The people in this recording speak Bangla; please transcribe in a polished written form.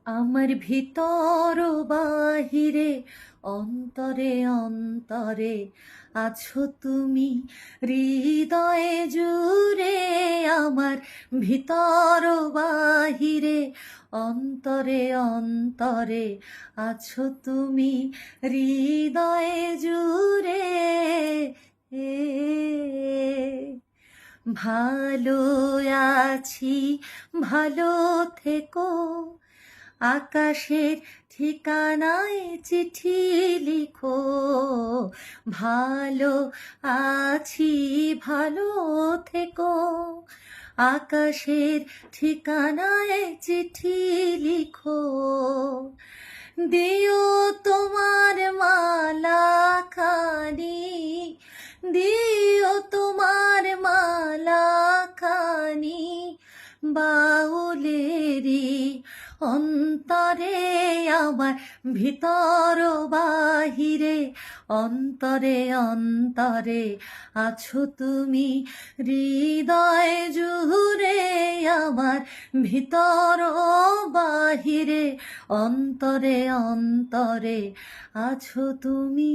আমার ভিতর ও বাহিরে অন্তরে অন্তরে আছো তুমি, হৃদয়ে জুড়ে আমার ভিতর ও বাহিরে অন্তরে অন্তরে আছো তুমি, হৃদয়ে জুড়ে। ভালো আছি, ভালো থেকো, আকাশের ঠিকানায় চিঠি লিখো। ভালো আছি, ভালো থেকো, আকাশের ঠিকানায় চিঠি লিখো। দিও তোমার মালা খানি, দিও তোমার মালা খানি, বাউলেরি অন্তরে আমার ভিতর বাহিরে অন্তরে অন্তরে আছো তুমি, হৃদয় জুড়ে আমার ভিতর বাহিরে অন্তরে অন্তরে আছো তুমি।